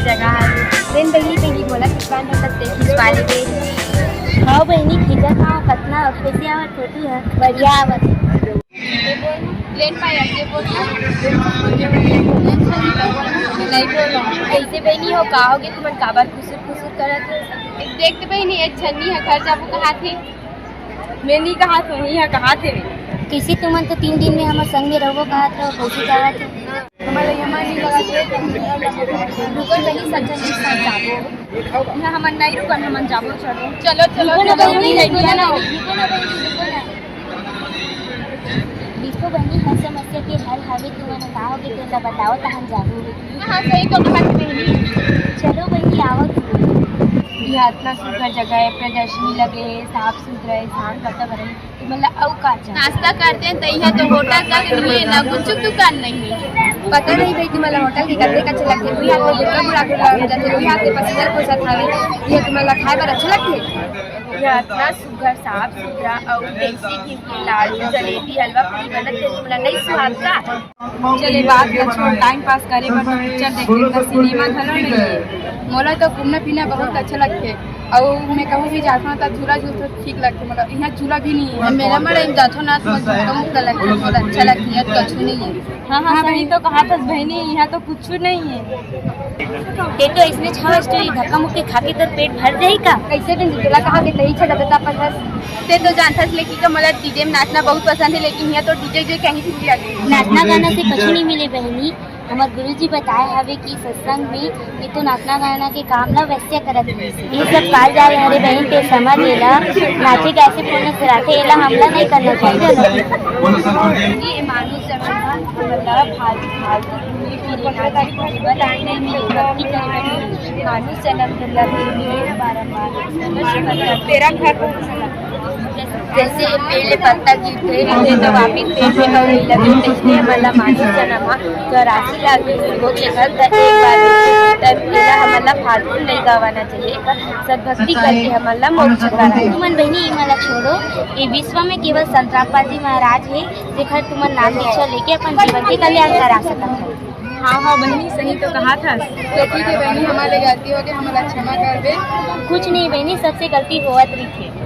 जगह है बहन बहनी बोला किसान सकते खिंचवा ले हाँ बहनी खींचत हाँ कतना कैसे आवत फोटो है बढ़िया आवत प्लेन पाया ये बोल नहीं बोलो कैसे बहनी हो का होगे तुम काबर खुसुर खुसुर करत हो देखते बहनी एक छन्नी है घर जाबो कहाँ थे मैं नहीं कहा तो नहीं है कहाँ थे किसी तुमन तो 3 दिन में हमारे संग में रहो कहा था कैसे जावा थे हमारे यहाँ नहीं लगा थे रुकन बहनी सच्चा नहीं साथ जाबो यहाँ हम नहीं रुकन हम जाबो चलो चलो चलो रुको ना चलो बहनी, नहीं रुको ना। ना देखो बहनी हर समस्या के हल हवे तुमने का होगे तो बताओ तो हम जाबो हाँ सही तो बात बहनी चलो बहनी आओ यहाँ इतना सुंदर जगह है प्रदर्शनी लगे है साफ सुथरा है शांत वातावरण तो मतलब अवकाश नाश्ता करते हैं तो यहाँ तो होटल का नहीं है ना कुछ दुकान नहीं है पता नहीं भाई तुम्हारा होटल के करने का अच्छा लगता है यहाँ पे बुरा बुरा के लग जाते हैं यहाँ पे पैसेंजर को साथ आवे ये तुम्हारा खाए पर अच्छा लगता है यहाँ इतना सुघर साफ सुथरा और देसी घी के लाडू जलेबी हलवा पूरी बनत है तुम्हारा नहीं स्वाद का चले बात का छोड़ टाइम पास करे पर पिक्चर देखे का सिनेमा घरों नहीं है मोला तो घूमना फिरना बहुत अच्छा लगता है और मैं कहूँ भी जाता हूँ तो झूला झूल तो ठीक लगता है मतलब यहाँ झूला भी नहीं है मेरा मरा जाता ना तो मुझे लगता है बहुत अच्छा लगता है कुछ नहीं है हाँ हाँ बहनी तो कहा था बहनी यहाँ तो कुछ नहीं है ते तो इसमें 6 स्टोरी धक्का मुक्की खा के तो पेट भर जाई का कैसे दिन जितला कहा कि नहीं छा देता पसंद ते तो जानता है लेकिन का मतलब डीजे में नाचना बहुत पसंद है लेकिन यहाँ तो डीजे जो कहीं से भी आ गई नाचना गाना से कुछ नहीं मिले बहनी हमारे गुरुजी बताए हवे कि सत्संग में ये तो नाचना गाना के काम ना वैसे करत ये सब काल जाए हरे बहन के समझ लेला नाचे कैसे पूर्ण सराठे एला हमला नहीं करना चाहिए ये मानुष जगह मतलब फालतू फालतू घूमे फिरे नाचे जीवन आने में भक्ति करने मानुष जन्म मतलब बारम्बार तेरा घर जैसे पेड़ पत्ता गिरते रहते तो वापिस पेड़ में नहीं लगे इसलिए मतलब मानुष जन्म तो राशि लागे वो के घर तक एक बार तब मेरा हमला फालतू नहीं गवाना चाहिए पर सद्भक्ति करके हमला मोक्ष करा तुमन बहनी मला छोड़ो ये विश्व में केवल संतरापाजी महाराज है जेकर तुमन नाम दीक्षा लेके अपन जीवन के कल्याण करा सकता है हाँ हाँ बहनी सही तो कहा था तो ठीक है बहनी हमारे गलती हो गई हमारा क्षमा कर दे कुछ नहीं बहनी सबसे गलती होवत रही थी